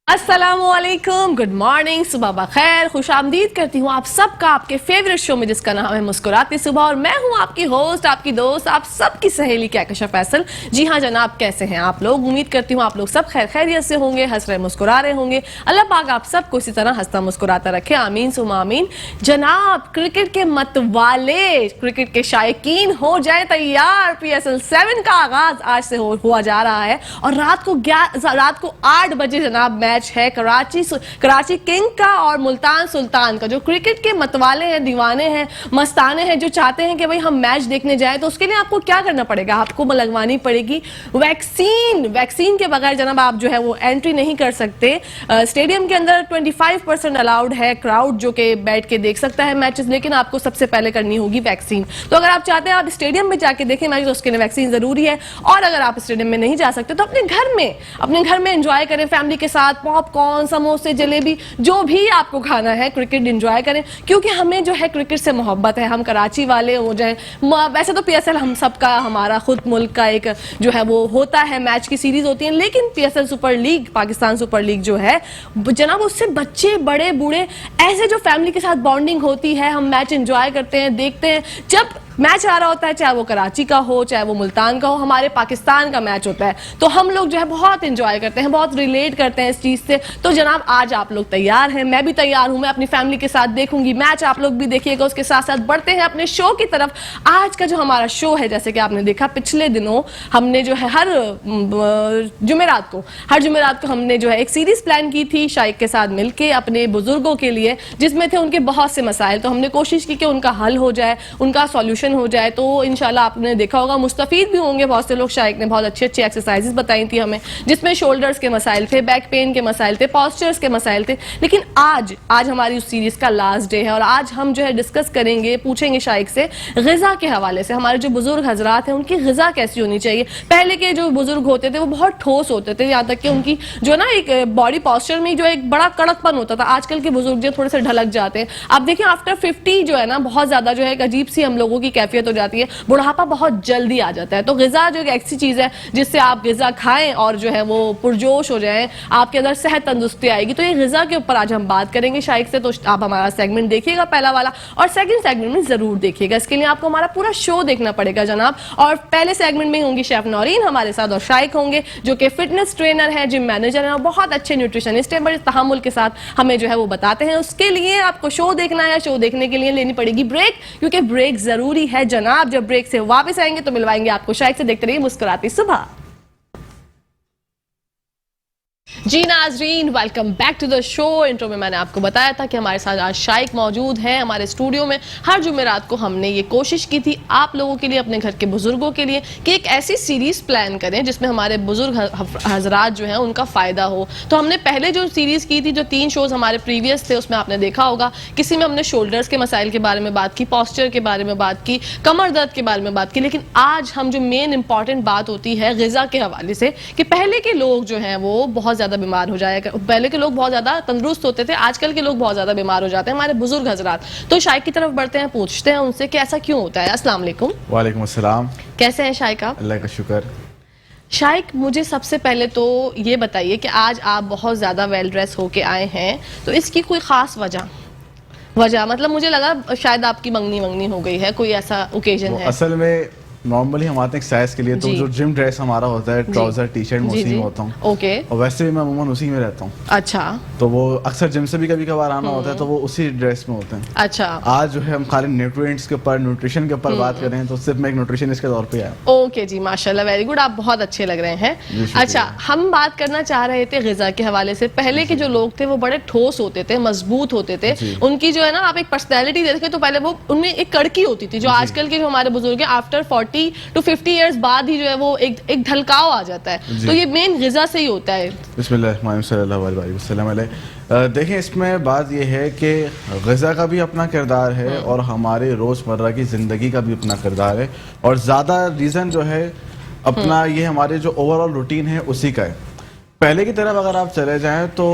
अस्सलामुअलैकुम, good morning, सुबह बखैर, खुश आमदीद करती हूँ आप सबका आपके फेवरेट शो में जिसका नाम है मुस्कुराती सुबह। और मैं हूँ आपकी होस्ट, आपकी दोस्त, आप सबकी सहेली कहकशा फैसल। जी हाँ जनाब, कैसे हैं आप लोग? उम्मीद करती हूँ आप लोग सब खैर खैरियत से होंगे, हंस रहे मुस्कुरा रहे होंगे। अल्लाह पाक आप सबको इसी तरह हंसता मुस्कुराता रखे, आमीन सुमा आमीन। जनाब, क्रिकेट के मतवाले, क्रिकेट के शायकीन हो जाए तैयार। PSL 7 का आगाज आज से हुआ जा रहा है और रात को 8 बजे जनाब मैच है कराची किंग का और मुल्तान सुल्तान का। जो क्रिकेट के मतवाले हैं, दीवाने हैं, मस्ताने हैं, जो चाहते हैं कि भाई हम मैच देखने जाएं, तो उसके लिए आपको क्या करना पड़ेगा? आपको लगवानी पड़ेगी वैक्सीन। वैक्सीन के बगैर जनाब आप जो है वो एंट्री नहीं कर सकते। स्टेडियम के अंदर 25% अलाउड है क्राउड जो कि बैठ के देख सकता है मैचेस, लेकिन आपको सबसे पहले करनी होगी वैक्सीन। तो अगर आप चाहते हैं आप स्टेडियम में जाके देखें मैच, तो उसके लिए वैक्सीन जरूरी है। और अगर आप स्टेडियम में नहीं जा सकते तो अपने घर में एंजॉय करें फैमिली के साथ। पॉपकॉर्न, समोसे, जलेबी, जो भी आपको खाना है, क्रिकेट एंजॉय करें, क्योंकि हमें जो है क्रिकेट से मोहब्बत है। हम कराची वाले हो जाए, वैसे तो PSL हम सबका, हमारा खुद मुल्क का एक जो है वो होता है, मैच की सीरीज होती है, लेकिन PSL super league, Pakistan super league जो है जनाब, उससे बच्चे, बड़े, बूढ़े, ऐसे जो फैमिली के साथ बॉन्डिंग होती है, हम मैच एंजॉय करते हैं, देखते हैं। जब मैच आ रहा होता है, चाहे वो कराची का हो, चाहे वो मुल्तान का हो, हमारे पाकिस्तान का मैच होता है, तो हम लोग जो है बहुत एंजॉय करते हैं, बहुत रिलेट करते हैं इस चीज से। तो जनाब आज आप लोग तैयार हैं, मैं भी तैयार हूं, मैं अपनी फैमिली के साथ देखूंगी मैच, आप लोग भी देखिएगा। उसके साथ साथ बढ़ते हैं अपने शो की तरफ। आज का जो हमारा शो है, जैसे कि आपने देखा पिछले दिनों हमने जो है हर जुमेरात को हमने जो है एक सीरीज प्लान की थी शाइक के साथ मिलके अपने बुजुर्गों के लिए, जिसमें थे उनके बहुत से मसाइल। तो हमने कोशिश की कि उनका हल हो जाए, उनका सॉल्यूशन हो जाए। तो इंशाल्लाह आपने देखा होगा मुस्तफीद भी होंगे बहुत से लोग। शाइक ने बहुत अच्छी एक्सरसाइजेस बताई थी हमें, जिसमें शोल्डर्स के मसाइल थे, बैक पेन के मसाइल थे, पॉस्चर्स के मसाइल थे। लेकिन आज हमारी उस सीरीज का लास्ट डे है और आज हम जो है डिस्कस करेंगे, पूछेंगे शाइक से ग़िज़ा के हवाले से। हमारे जो बुजुर्ग हजरात हैं उनकी ग़िज़ा कैसी होनी चाहिए। पहले के जो बुजुर्ग होते थे वो बहुत ठोस होते थे, यहाँ तक कि उनकी जो ना एक बॉडी पॉस्चर में जो एक बड़ा कड़कपन होता था। आजकल के बुजुर्ग जो थोड़े से ढलक जाते हैं। आप देखिए आफ्टर 50 जो है ना, बहुत ज्यादा जो है एक अजीब सी हम लोगों की कैफियत हो जाती है, बुढ़ापा बहुत जल्दी आ जाता है। तो ग़िज़ा जो एक ऐसी चीज है जिससे आप ग़िज़ा खाएं और जो है वो पुरजोश हो जाएं, आपके अंदर सेहत तंदुरुस्ती आएगी। तो ये ग़िज़ा के ऊपर आज हम बात करेंगे शाइक से। तो आप हमारा सेगमेंट देखिएगा पहला वाला, और सेकंड सेगमेंट में जरूर देखिएगा। इसके लिए आपको हमारा पूरा शो देखना पड़ेगा जनाब। और पहले सेगमेंट में होंगी शेफ नौरीन हमारे साथ और शाइक होंगे जो कि फिटनेस ट्रेनर है, जिम मैनेजर है और बहुत अच्छे न्यूट्रिशनिस्ट है, बड़े तहम्मुल के साथ हमें जो है वो बताते हैं। उसके लिए आपको शो देखना है, शो देखने के लिए लेनी पड़ेगी ब्रेक, क्योंकि ब्रेक जरूरी है जनाब। जब ब्रेक से वापस आएंगे तो मिलवाएंगे आपको शाइक से। देखते रहिए मुस्कुराती सुबह। जी नाजरीन, welcome back to the show. Intro में मैंने आपको बताया था कि हमारे साथ आज शाइक मौजूद हैं हमारे स्टूडियो में। हर जुमेरात को हमने ये कोशिश की थी आप लोगों के लिए, अपने घर के बुजुर्गों के लिए, कि एक ऐसी सीरीज प्लान करें जिसमें हमारे बुजुर्ग हजरात जो हैं उनका फायदा हो। तो हमने पहले जो सीरीज की थी, जो 3 शोज हमारे प्रीवियस थे, उसमें आपने देखा होगा किसी में हमने शोल्डर्स के मसाइल के बारे में बात की, पॉस्चर के बारे में बात की, कमर दर्द के बारे में बात की। लेकिन आज हम जो मेन इंपॉर्टेंट बात होती है ग़िज़ा के हवाले से, कि पहले के लोग जो हैं वो बहुत ज्यादा बीमार हो जाएगा। पहले के लोग बहुत ज्यादा तंदुरुस्त होते थे, आजकल के लोग बहुत ज्यादा बीमार हो जाते हैं, हमारे बुजुर्ग हजरात। तो शाइक की तरफ बढ़ते हैं, पूछते हैं उनसे कि ऐसा क्यों होता है। अस्सलाम वालेकुम। वालेकुम अस्सलाम। कैसे हैं शाइक आप? अल्लाह का शुक्र। शाइक, मुझे सबसे पहले तो ये बताइए कि आज आप बहुत ज्यादा वेल ड्रेस होके आए हैं, तो इसकी कोई खास वजह मतलब मुझे लगा शायद आपकी मंगनी हो गई है, कोई ऐसा ओकेजन है? असल में नॉर्मली हम आते हैं एक्सरसाइज के लिए, तो जो जिम ड्रेस हमारा होता है, ट्राउजर टी शर्ट, उसी में होता हूँ। ओके। और वैसे भी मैं अमूमन उसी में रहता हूँ। अच्छा। तो वो अक्सर जिम से भी कभी कभार आना होता है, तो वो उसी ड्रेस में होते हैं। अच्छा। आज जो है हम खाली न्यूट्रिएंट्स के ऊपर, न्यूट्रिशन के ऊपर बात कर रहे हैं, तो सिर्फ मैं एक न्यूट्रिशनिस्ट के तौर पे आया। ओके जी, माशाल्लाह, वेरी गुड, आप बहुत अच्छे लग रहे हैं। अच्छा, हम बात करना चाह रहे थे ग़िज़ा के हवाले से। पहले के जो लोग थे वो बड़े ठोस होते थे, मजबूत होते थे, उनकी जो है ना, आप एक पर्सनैलिटी देखें तो पहले वो उनमें एक कड़की होती थी। जो आजकल के जो हमारे बुजुर्ग हैं, आफ्टर 40 to 50 ईयर्स बाद ही जो है वो एक ढलकाव आ जाता है। तो ये मेन ग़िज़ा से ही होता है। बिस्मिल्लाह सल्लल्लाहु अलैहि वसल्लम। देखें, इसमें बात यह है कि ग़िज़ा का भी अपना किरदार है और हमारे रोज़मर्रा की ज़िंदगी का भी अपना किरदार है, और ज़्यादा रीज़न जो है अपना ये हमारे जो ओवरऑल रूटीन है उसी का है। पहले की तरफ अगर आप चले जाएं तो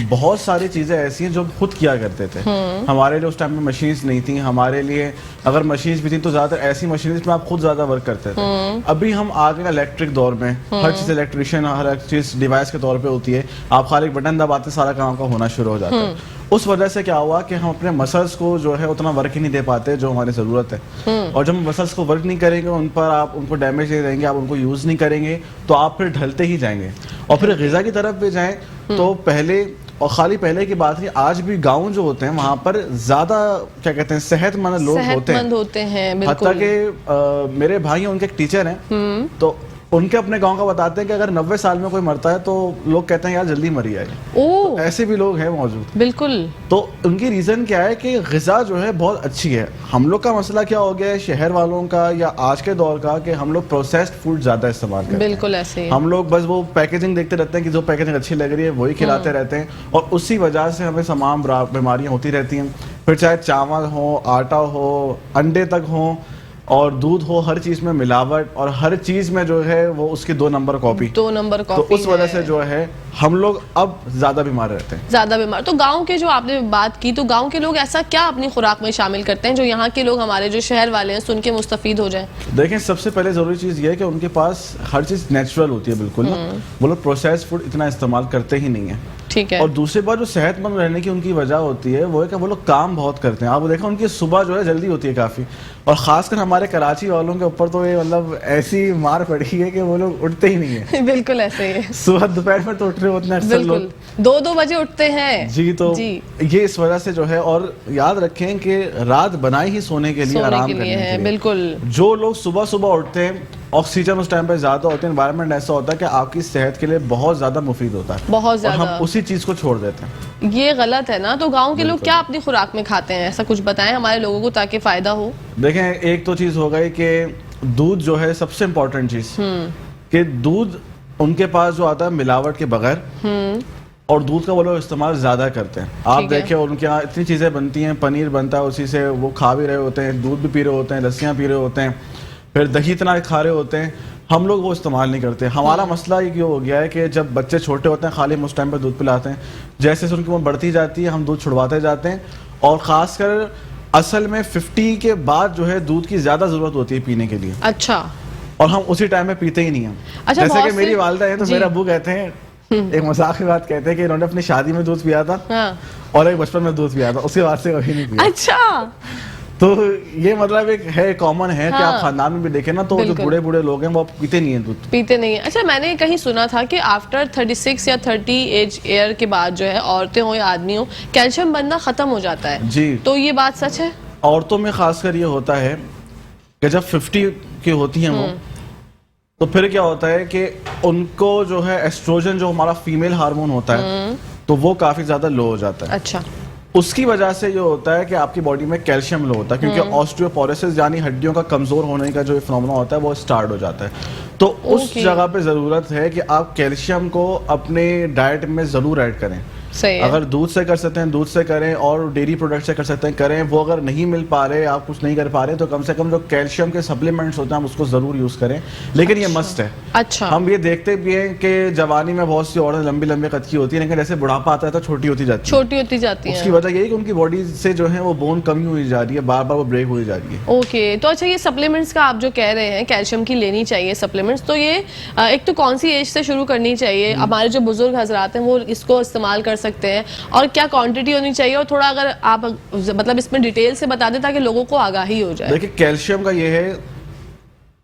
बहुत सारी चीजें ऐसी हैं जो हम खुद किया करते थे। हमारे लिए उस टाइम में मशीन्स नहीं थी, हमारे लिए अगर मशीन्स भी थी तो ज्यादातर ऐसी मशीन्स में आप खुद ज्यादा वर्क करते थे। अभी हम आ गए इलेक्ट्रिक दौर में, हर चीज इलेक्ट्रिशियन, हर चीज डिवाइस के तौर पे होती है। आप खाली बटन दबाते सारा काम का होना शुरू हो जाता है। उस वजह से क्या हुआ कि हम अपने मसल्स को जो है उतना वर्क ही नहीं दे पाते जो हमारी जरूरत है। और जब हम मसल्स को वर्क नहीं करेंगे, उन पर आप उनको डैमेज दे देंगे, आप उनको यूज नहीं करेंगे, तो आप फिर ढलते ही जाएंगे। और फिर गिजा की तरफ भी जाएं तो पहले, और खाली पहले की बात है, आज भी गांव जो होते हैं वहां पर ज्यादा क्या कहते हैं सेहतमंद लोग होते हैं। हत्ता के मेरे भाई हैं, उनके एक टीचर हैं, तो उनके अपने गांव का बताते हैं कि अगर 90 साल में कोई मरता है तो लोग कहते हैं यार जल्दी मर गया है। तो ऐसे भी लोग हैं मौजूद। बिल्कुल। तो उनकी रीजन क्या है कि ग़िज़ा जो है बहुत अच्छी है। हम लोग का मसला क्या हो गया है शहर वालों का या आज के दौर का, कि हम लोग प्रोसेस्ड फूड ज्यादा इस्तेमाल करते हैं। बिल्कुल ऐसे ही। हम लोग बस वो पैकेजिंग देखते रहते हैं कि जो पैकेजिंग अच्छी लग रही है वही खिलाते रहते हैं, और उसी वजह से हमें तमाम बीमारियां होती रहती हैं। फिर चाहे चावल हो, आटा हो, अंडे तक हो और दूध हो, हर चीज में मिलावट, और हर चीज में जो है वो उसकी 2 नंबर कॉपी। तो उस वजह से जो है हम लोग अब ज्यादा बीमार रहते हैं, ज्यादा बीमार। तो गांव के जो आपने बात की, तो गांव के लोग ऐसा क्या अपनी खुराक में शामिल करते हैं जो यहाँ के लोग, हमारे जो शहर वाले हैं, सुन के मुस्तफीद हो जाए? देखें, सबसे पहले जरूरी चीज ये है कि उनके पास हर चीज नेचुरल होती है बिल्कुल ना। वो लोग प्रोसेस्ड फूड इतना इस्तेमाल करते ही नहीं है। ठीक है। और दूसरी बात जो सेहतमंद रहने की उनकी वजह होती है वो है कि वो लोग काम बहुत करते हैं। आप देखो उनकी सुबह जो है जल्दी होती है काफी, और खासकर हमारे कराची वालों के ऊपर तो ये मतलब ऐसी मार पड़ी है कि वो लोग उठते ही नहीं है। बिल्कुल ऐसे ही। सुबह दोपहर में तो उठ रहे होते हैं अक्सर लोग, 2-2 बजे उठते हैं जी। तो ये इस वजह से जो है, और याद रखें कि रात बनाई ही सोने के लिए, आराम करने के लिए। बिल्कुल। जो लोग सुबह सुबह उठते हैं, ऑक्सीजन उस टाइम पे ज्यादा होते हैं, एनवायरनमेंट ऐसा होता है कि आपकी सेहत के लिए बहुत ज्यादा मुफीद होता है, बहुत ज्यादा। हम उसी चीज को छोड़ देते हैं। ये गलत है ना। तो गांव के लोग क्या अपनी खुराक में खाते हैं, ऐसा कुछ बताएं हमारे लोगों को ताकि फायदा हो। देखें, एक तो चीज हो गई कि दूध जो है सबसे इम्पोर्टेंट चीज, कि दूध उनके पास जो आता है मिलावट के बगैर, और दूध का वो लोग इस्तेमाल ज्यादा करते हैं। आप देखें उनके यहाँ इतनी चीजें बनती हैं, पनीर बनता है उसी से, वो खा भी रहे होते हैं, दूध भी पी रहे होते हैं, लस्सियाँ पी रहे होते हैं, फिर दही इतना खा रहे होते हैं। हम लोग वो इस्तेमाल नहीं करते। हमारा मसला ये हो गया है कि जब बच्चे छोटे होते हैं खाली हम उस टाइम पे दूध पिलाते हैं, जैसे उनकी उम्र बढ़ती जाती है हम दूध छुड़वाते जाते हैं, और खासकर असल में 50 के बाद जो है दूध की ज्यादा जरूरत होती है पीने के लिए। अच्छा। और हम उसी टाइम में पीते ही नहीं हैं। अच्छा, जैसे कि मेरी वालदा है तो मेरे अब्बू कहते हैं, एक मजाक की बात कहते हैं कि इन्होंने अपनी शादी में दूध पिया था, हाँ। और एक बचपन में दूध पिया था, उसके बाद से कभी नहीं पिया। अच्छा। तो ये मतलब एक है, कॉमन है, हाँ। कि आप खानदान में भी देखें ना तो जो बूढ़े बूढ़े लोग हैं वो पीते नहीं है दूध, पीते नहीं है। अच्छा, मैंने कहीं सुना था कि आफ्टर 36 या 30 एज ईयर के बाद जो है, औरतें हो या आदमी हो, कैल्शियम बनना खत्म हो जाता है जी। तो ये बात सच है? औरतों में खासकर ये होता है कि जब 50 की होती हैं वो, तो फिर क्या होता है कि उनको जो है एस्ट्रोजन जो हमारा फीमेल हार्मोन होता है तो वो काफी ज्यादा लो हो जाता है। अच्छा। उसकी वजह से ये होता है कि आपकी बॉडी में कैल्शियम लो होता है, क्योंकि ऑस्टियोपोरोसिस यानी हड्डियों का कमजोर होने का जो फिनोमेना होता है वो स्टार्ट हो जाता है। तो उस जगह पे जरूरत है कि आप कैल्शियम को अपने डाइट में जरूर ऐड करें। सही है। अगर दूध से कर सकते हैं दूध से करें, और डेयरी प्रोडक्ट से कर सकते हैं करें। वो अगर नहीं मिल पा रहे, आप कुछ नहीं कर पा रहे, तो कम से कम जो कैल्शियम के सप्लीमेंट्स होते हैं हम उसको जरूर यूज करें। लेकिन ये मस्ट है। अच्छा। हम ये देखते भी हैं कि जवानी में बहुत सी औरतें लंबी लंबी कद की होती है, लेकिन जैसे बुढ़ापा आता है तो छोटी होती जाती है। उसकी वजह यही कि उनकी बॉडी से जो है वो बोन कमी हुई जा रही है, बार बार वो ब्रेक हुई जा रही है। ओके। तो अच्छा, ये सप्लीमेंट्स का आप जो कह रहे हैं कैल्शियम की लेनी चाहिए सप्लीमेंट्स, तो ये एक तो कौन सी एज से शुरू करनी चाहिए? हमारे जो बुजुर्ग हजरात हैं वो इसको इस्तेमाल कर सकते हैं, और क्या क्वांटिटी होनी चाहिए? और थोड़ा अगर आप मतलब इसमें डिटेल से बता दें ताकि लोगों को आगाही हो जाए। देखिए, कैल्शियम का ये है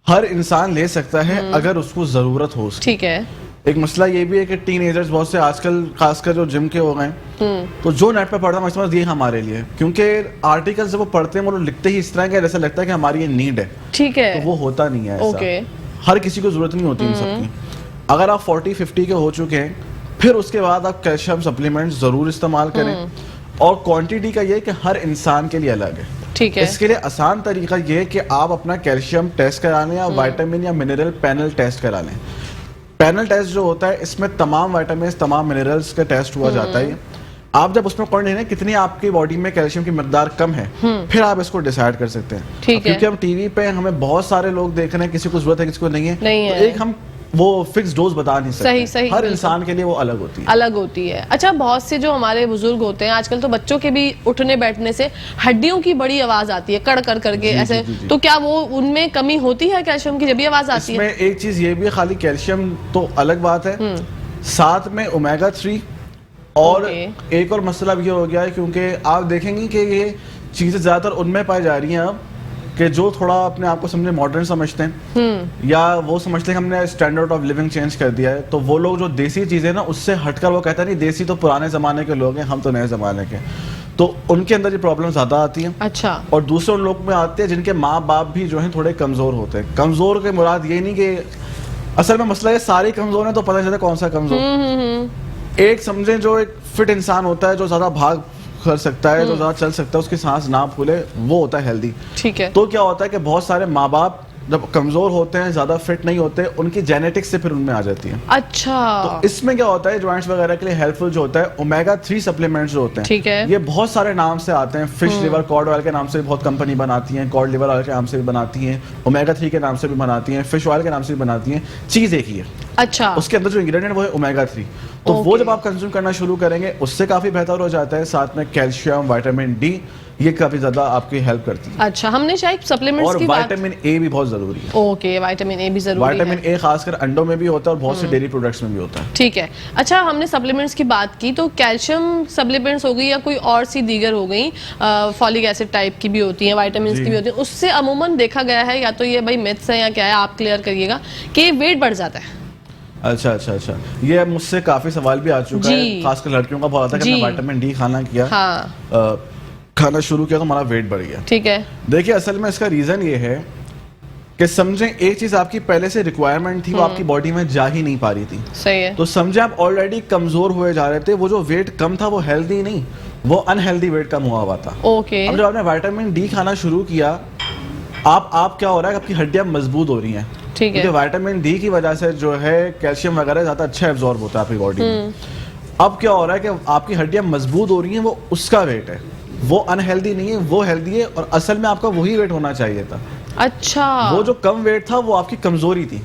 हर इंसान ले सकता है अगर उसको जरूरत हो। ठीक है। एक मसला ये भी है कि टीनेजर्स बहुत से आजकल खासकर जो जिम के हो गए, तो जो नेट पे पढ़ता है ये हमारे लिए, क्योंकि आर्टिकल जब वो पढ़ते हैं वो लिखते ही इस तरह के जैसा लगता है कि हमारी ये नीड है। ठीक है। तो वो होता नहीं है ऐसा। ओके। हर किसी को जरूरत नहीं होती इन सबकी। अगर आप 40-50 के हो चुके हैं, फिर उसके बाद आप कैल्शियम सप्लीमेंट जरूर इस्तेमाल करें, और क्वांटिटी का ये कि हर इंसान के लिए अलग है। ठीक है। इसके लिए आसान तरीका ये है कि आप अपना कैल्शियम टेस्ट करा लें, या विटामिन या मिनरल पैनल टेस्ट करा लें। पैनल टेस्ट जो होता है इसमें तमाम विटामिन तमाम मिनरल्स का टेस्ट हुआ जाता है। आप जब उसमें पढ़ लें कितनी आपकी बॉडी में कैल्शियम की मिकदार कम है, फिर आप इसको डिसाइड कर सकते हैं। ठीक है। क्योंकि हम टीवी पे हमें बहुत सारे लोग देख रहे हैं, किसी को जरूरत है किसी को नहीं है। तो एक हम वो फिक्स डोज बता नहीं सकते। सही, सही, हर बिल्कुल। इंसान के लिए वो अलग होती है। अलग होती है। अच्छा, बहुत से जो हमारे बुजुर्ग होते हैं आजकल, तो बच्चों के भी उठने बैठने से हड्डियों की बड़ी आवाज आती है, कड़ कर करके जी, ऐसे, जी, जी, जी। तो क्या वो उनमें कमी होती है कैल्शियम की जब भी आवाज आती इसमें है? एक चीज ये भी है, खाली कैल्शियम तो अलग बात है, साथ में ओमेगा 3 और ओके। एक और मसला भी ये हो गया है, क्योंकि आप देखेंगे कि ये चीजें ज्यादातर उनमें पाई जा रही हैं अब कि जो थोड़ा अपने आप को समझे मॉडर्न समझते हैं, या वो समझते हैं कि हमने स्टैंडर्ड ऑफ लिविंग चेंज कर दिया है, तो वो लोग जो देसी चीजें ना उससे हटकर वो कहता नहीं देसी तो पुराने जमाने के लोग हैं, हम तो नए जमाने के, तो उनके अंदर ये प्रॉब्लम ज्यादा आती है। अच्छा। और दूसरे उन लोग में आते हैं जिनके माँ बाप भी जो हैं थोड़े कमजोर होते हैं। कमजोर के मुराद ये नहीं कि असल में मसला है सारे कमजोर हैं तो पता नहीं चलता कौन सा कमजोर। एक समझें जो एक फिट इंसान होता है, जो ज्यादा भाग कर सकता है, जो ज्यादा चल सकता है, उसकी सांस ना फूले, वो होता है हेल्दी। ठीक है। तो क्या होता है कि बहुत सारे माँ बाप जब कमजोर होते हैं, ज्यादा फिट नहीं होते, उनकी जेनेटिक्स से फिर उनमें आ जाती है। अच्छा। तो इसमें क्या होता है, जॉइंट्स वगैरह के लिए हेल्पफुल जो होता है ओमेगा 3 सप्लीमेंट्स जो होते हैं, ठीक है। ये बहुत सारे नाम से आते हैं। फिश लिवर कॉड ऑयल के नाम से भी बहुत कंपनी बनाती हैं, कॉड लिवर ऑयल के नाम से भी बनाती हैं, ओमेगा 3 के नाम से भी बनाती हैं, फिश ऑयल के नाम से भी बनाती हैं। चीज एक ही है, अच्छा। उसके अंदर जो इंग्रेडिएंट वो है ओमेगा 3। तो वो जब आप कंज्यूम करना शुरू करेंगे उससे काफी बेहतर हो जाता है। साथ में कैल्शियम, विटामिन डी, ये काफी ज्यादा आपकी हेल्प करती है। अच्छा, हमने शायद सप्लीमेंट्स और की बात। विटामिन ए भी बहुत जरूरी है। ओके, विटामिन ए भी जरूरी है। विटामिन ए खासकर अंडों में भी होता है और बहुत से डेयरी प्रोडक्ट्स में भी होता है। ठीक है। अच्छा, हमने सप्लीमेंट्स की बात की, तो कैल्शियम सप्लीमेंट्स हो गई या कोई और सी दीगर हो गई, फॉलिक एसिड टाइप की भी होती हैं, विटामिन की भी होती हैं, उससे अमूमन देखा गया है, या तो ये भाई मिथ्स है या क्या है, आप क्लियर करिएगा, कि वेट बढ़ जाता है। अच्छा, ये मुझसे काफी सवाल भी आ चुका है, खासकर लड़कियों का बहुत आता है कि हमने विटामिन डी खाना किया, हाँ, खाना शुरू किया तो हमारा वेट बढ़ गया। ठीक है। देखिए, असल में इसका रीजन ये है कि समझें एक चीज आपकी पहले से रिक्वायरमेंट थी, वो आपकी बॉडी में जा ही नहीं पा रही थी। सही है। तो समझे आप ऑलरेडी कमजोर हुए जा रहे थे, वो जो वेट कम था वो हेल्दी नहीं, वो अनहेल्दी वेट कम हुआ था। ओके। अब जब आपने विटामिन डी खाना शुरू किया, आप क्या हो रहा है, आपकी हड्डियां मजबूत हो रही हैं। ठीक है। क्योंकि विटामिन डी की वजह से जो है कैल्शियम वगैरह ज्यादा अच्छा एब्जॉर्ब होता है आपकी बॉडी में। अब क्या हो रहा है कि आपकी हड्डियां मजबूत हो रही हैं, वो उसका वेट है, वो अनहेल्दी नहीं है, वो हेल्दी है, और असल में आपका वही वेट होना चाहिए था। अच्छा। वो जो कम वेट था वो आपकी कमजोरी थी।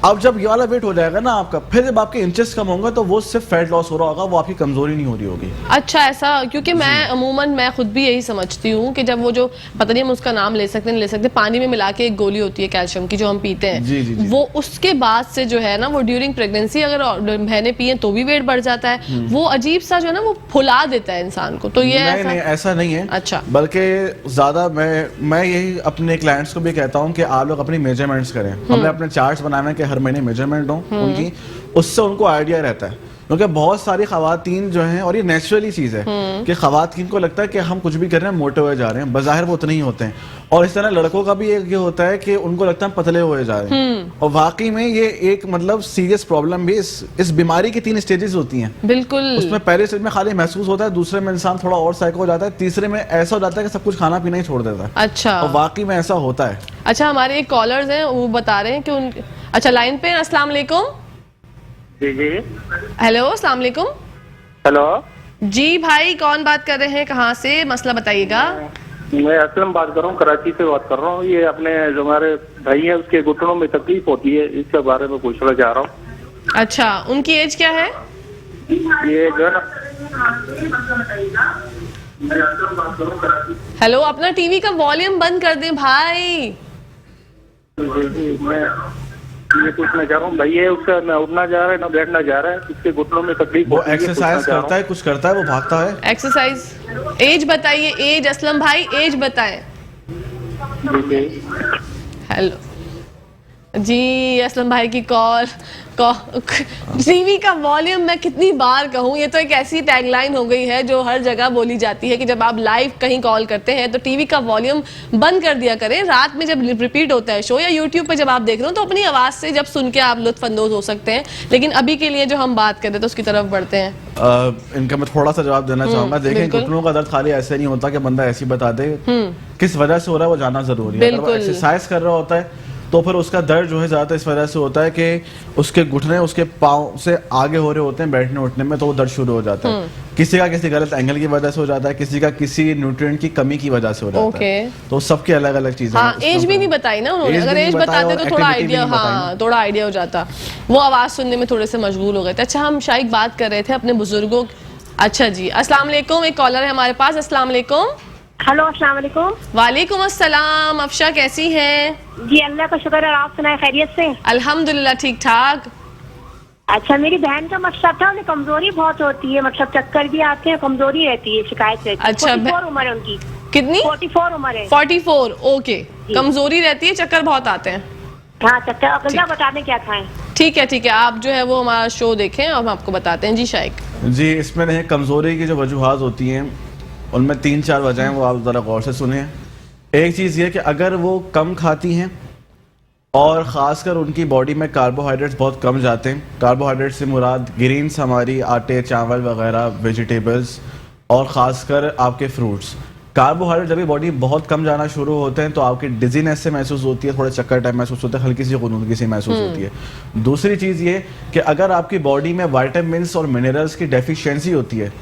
अब जब ये वाला वेट हो जाएगा ना आपका, फिर जब आपके इंचेस कम होंगे तो वो सिर्फ फैट लॉस हो रहा होगा, वो आपकी कमजोरी नहीं हो रही होगी। अच्छा, ऐसा, क्योंकि मैं खुद भी यही समझती हूँ कि जब वो जो, पता नहीं हम उसका नाम ले सकते नहीं ले सकते, पानी में मिला के एक गोली होती है कैल्शियम की जो हम पीते हैं, जी, जी, जी। वो उसके बाद से जो है ना, वो ड्यूरिंग प्रेगनेंसी अगर बहनें पिए तो भी वेट बढ़ जाता है। वो अजीब सा जो है ना, वो फुला देता है इंसान को, तो ये नहीं, ऐसा नहीं है। अच्छा। बल्कि ज्यादा मैं यही अपने क्लाइंट्स को भी कहता हूँ कि आप लोग अपनी मेजरमेंट्स करें। हमने अपने चार्ट्स बनाना कि हर महीने मेजरमेंट हो उनकी, उससे उनको आइडिया रहता है। क्योंकि बहुत सारी खवातीन जो हैं, और ये नेचुरली चीज है कि खवातीन को लगता है कि हम कुछ भी कर रहे हैं मोटे हुए जा रहे हैं, बज़ाहिर वो उतने ही होते हैं। और इस तरह लड़कों का भी एक ये होता है कि उनको लगता है पतले हुए जा रहे हैं, और वाकई में ये एक मतलब सीरियस प्रॉब्लम भी। इस बीमारी की 3 स्टेजेस होती हैं। बिल्कुल। उसमें पहले स्टेज में खाली महसूस होता है, दूसरे में इंसान थोड़ा और साइको हो जाता है, तीसरे में ऐसा हो जाता है कि सब कुछ खाना पीना ही छोड़ देता है। अच्छा। और वाकई में ऐसा होता है। अच्छा, हमारे एक कॉलर्स हैं, वो बता रहे हैं कि उन, अच्छा लाइन पे, अस्सलाम वालेकुम। जी जी। हेलो, अस्सलाम वालेकुम। हेलो जी भाई, कौन बात कर रहे हैं, कहाँ से, मसला बताइएगा। मैं असलम बात कर रहा हूँ, कराची से बात कर रहा हूँ। ये अपने जो हमारे भाई है उसके घुटनों में तकलीफ होती है, इसके बारे में पूछना चाह रहा हूँ। अच्छा, उनकी एज क्या है? ये जो है ना, हेलो, अपना टीवी का वॉल्यूम बंद कर दें भाई। मैं ये पूछना चाह रहा हूँ, भाई है उसका ना उठना जा रहा है ना बैठना जा रहा है, उसके घुटनों में तकलीफ वो होती है, एक्सरसाइज पूछना चाह रहा करता है, कुछ करता है, वो भागता है। एक्सरसाइज, एज बताइए, एज असलम भाई, एज बताएं। हूँ। जी जी। हेलो जी, असलम भाई की कॉल, टीवी का वॉल्यूम मैं कितनी बार कहूँ, ये तो एक ऐसी टैगलाइन हो गई है जो हर जगह बोली जाती है कि जब आप लाइव कहीं कॉल करते हैं तो टीवी का वॉल्यूम बंद कर दिया करें। रात में जब रिपीट होता है शो, या यूट्यूब पे जब आप देख रहे हो, तो अपनी आवाज से जब सुन के आप लुत्फ अंदोज हो सकते हैं। लेकिन अभी के लिए जो हम बात करें तो उसकी तरफ बढ़ते हैं। इनका मैं थोड़ा सा जवाब देना चाहूंगा। देखें, घुटनों का दर्द खाली ऐसे नहीं होता कि बंदा ऐसी बता दे, किस वजह से हो रहा है वो जानना जरूरी है। अगर वो एक्सरसाइज कर रहा होता है तो फिर उसका दर्द जो है ज़्यादा इस वजह से होता है कि उसके घुटने उसके पाँव से आगे हो रहे होते हैं बैठने उठने में, तो वो दर्द शुरू हो जाता है। किसी का किसी गलत एंगल की वजह से हो जाता है, किसी का किसी न्यूट्रिएंट की कमी की वजह से हो जाता है। तो सबके अलग अलग चीजें। हाँ, एज भी नहीं बताई ना उन्होंने, अगर एज बताते तो थोड़ा आइडिया, हाँ थोड़ा आइडिया हो जाता। वो आवाज सुनने में थोड़े से मशगूल हो गए थे। अच्छा, हम शायद बात कर रहे थे अपने बुजुर्गों। अच्छा जी, अस्सलाम वालेकुम, एक कॉलर है हमारे पास। अस्सलाम वालेकुम। हेलो, अस्सलाम वालेकुम। वालेकुम अस्सलाम। अफशा कैसी हैं? जी अल्लाह का शुक्र है, आप सुनाए खैरियत से? अल्हम्दुलिल्लाह ठीक ठाक। अच्छा, मेरी बहन का मसला था, उन्हें कमजोरी बहुत होती है, मतलब चक्कर भी आते हैं, कमजोरी रहती है, शिकायत रहती है। अच्छा, 44 उम्र है उनकी। कितनी? 44 उम्र है। 44, ओके। कमजोरी रहती है, चक्कर बहुत आते हैं। हाँ चक्कर, अगला बता दें क्या खाएं? ठीक है ठीक है, आप जो है वो हमारा शो देखें और हम आपको बताते हैं। जी शाइक जी, इसमें नहीं, कमजोरी की जो वजूहात होती हैं उनमें 3-4 वजह हैं, वो आप ज़रा गौर से सुने। एक चीज़ ये कि अगर वो कम खाती हैं और ख़ासकर उनकी बॉडी में कार्बोहाइड्रेट्स बहुत कम जाते हैं। कार्बोहाइड्रेट से मुराद ग्रीन्स, हमारी आटे चावल वगैरह, वेजिटेबल्स और ख़ासकर आपके फ्रूट्स। कार्बोहाइड्रेट जब भी बॉडी बहुत कम जाना शुरू होते हैं तो आपकी डिजीनेस से महसूस होती है, थोड़ा चक्कर टाइप महसूस होता है, हल्की सी गुनगुनी सी महसूस होती है। दूसरी चीज़ ये कि अगर आपकी बॉडी में विटामिन्स और मिनरल्स की डेफिशिएंसी होती है,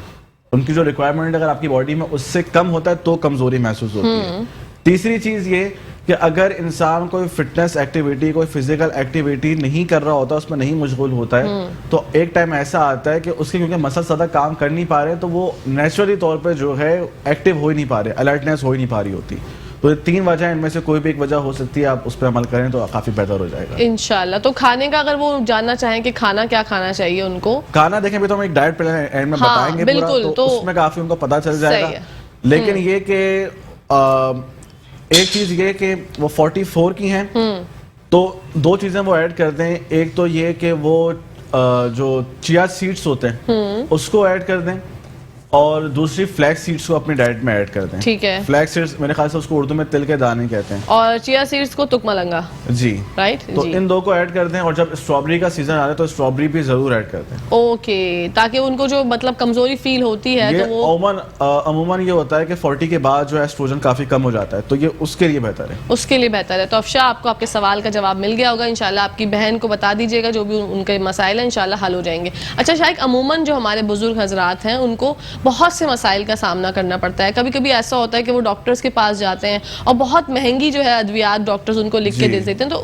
उनकी जो रिक्वायरमेंट अगर आपकी बॉडी में उससे कम होता है तो कमजोरी महसूस होती है। तीसरी चीज़ ये कि अगर इंसान कोई फिटनेस एक्टिविटी, कोई फिजिकल एक्टिविटी नहीं कर रहा होता, उसमें नहीं मशगूल होता है, तो एक टाइम ऐसा आता है कि उसके क्योंकि मसल ज़्यादा काम कर नहीं पा रहे, तो वो नेचुरली तौर पे जो है एक्टिव हो ही नहीं पा रहे, अलर्टनेस हो ही नहीं पा रही होती। तो ये 3 वजह, इनमें से कोई भी एक वजह हो सकती है, आप उस पर अमल करें तो काफ़ी बेहतर हो जाएगा इंशाल्लाह। तो खाने का अगर वो जानना चाहें कि खाना क्या खाना चाहिए उनको? खाना देखें, भी तो हम एक डाइट प्लान एंड में हाँ, बताएंगे बिल्कुल, पूरा, तो उसमें काफ़ी उनको पता चल जाएगा। लेकिन ये कि एक चीज ये कि वो 44 की हैं, तो 2 चीजें वो ऐड करते हैं। एक तो ये कि वो जो चिया सीड्स होते हैं उसको ऐड कर दें, और दूसरी फ्लैक्स सीड्स को अपनी डाइट में ऐड कर दें। ठीक है। फ्लैक्स सीड्स मेरे ख्याल से उसको उर्दू में तिल के दाने कहते हैं, और चिया सीड्स को तुकमलंगा। जी राइट। तो इन 2 को ऐड कर दें, और जब स्ट्रॉबेरी का सीजन आ रहा है तो स्ट्रॉबेरी भी जरूर ऐड कर दें। ओके, ताकि उनको जो मतलब कमजोरी फील होती है ये तो वो अमूमन ये होता है कि 40 के बाद जो एस्ट्रोजन काफी कम हो जाता है, तो ये उसके लिए बेहतर है। उसके लिए बेहतर है। तो अफशा, आपको आपके सवाल का जवाब मिल गया होगा इंशाल्लाह। आपकी बहन को बता दीजिएगा जो भी उनके मसाइल हैं, इंशाल्लाह हल हो जाएंगे। अच्छा शायद अमूमन जो हमारे बुजुर्ग हजरात हैं उनको बहुत से मसाइल का सामना करना पड़ता है। कभी कभी ऐसा होता है कि वो डॉक्टर्स के पास जाते हैं और बहुत महंगी जो है अद्वियात डॉक्टर्स उनको लिख के दे देते हैं, तो